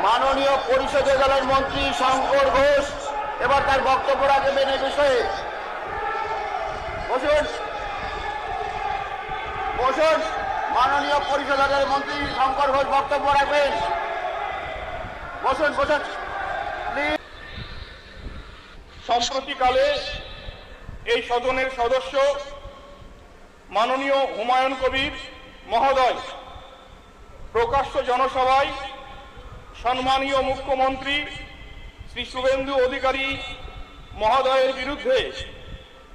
মাননীয় পরিষদীয় দলের মন্ত্রী শঙ্কর ঘোষ এবার তার বক্তব্য রাখবেন এই বিষয়ে। বসুন বসুন, মাননীয় পরিষদ দলের মন্ত্রী শঙ্কর ঘোষ বক্তব্য রাখবেন। বসুন বসুন। সম্প্রতিকালে এই সদনের সদস্য মাননীয় হুমায়ুন কবির মহোদয় প্রকাশ্য জনসভায় সম্মানীয় মুখ্যমন্ত্রী শ্রী শুভেন্দু অধিকারী মহোদয়ের বিরুদ্ধে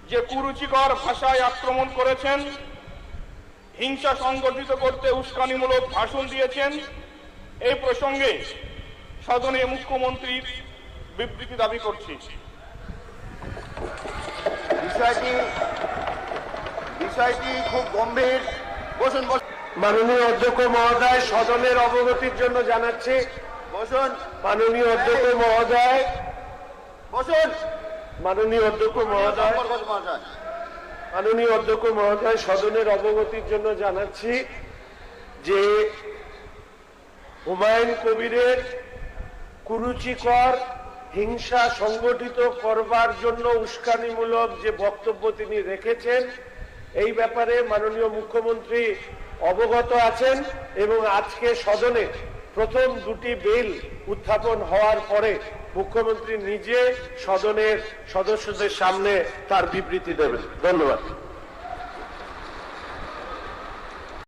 যে কুরুচিকর ভাষায় আক্রমণ করেছেন, হিংসা সংগঠিত করতে উস্কানিমূলক ভাষণ দিয়েছেন, এই প্রসঙ্গে সদনে মুখ্যমন্ত্রীর বিবৃতি দাবি করছি। বিষয়টি খুব গম্ভীর। বসুন বসুন। মাননীয় অধ্যক্ষ মহোদয়, সদনের অবগতির জন্য জানাচ্ছি। বসুন মাননীয় অধ্যক্ষ মহোদয়, বসুন। মাননীয় অধ্যক্ষ মহোদয়, মাননীয় অধ্যক্ষ মহোদয়, সদনের অবগতির জন্য জানাচ্ছি যে হুমায়ুন কবিরের কুরুচিকর হিংসা সংগঠিত করবার জন্য উস্কানিমূলক যে বক্তব্য তিনি রেখেছেন, এই ব্যাপারে মাননীয় মুখ্যমন্ত্রী অবগত আছেন এবং আজকে সদনে প্রথম দুটি বিল উত্থাপন হওয়ার পরে মুখ্যমন্ত্রী নিজে সদনের সদস্যদের সামনে তার বিবৃতি দেবেন। ধন্যবাদ।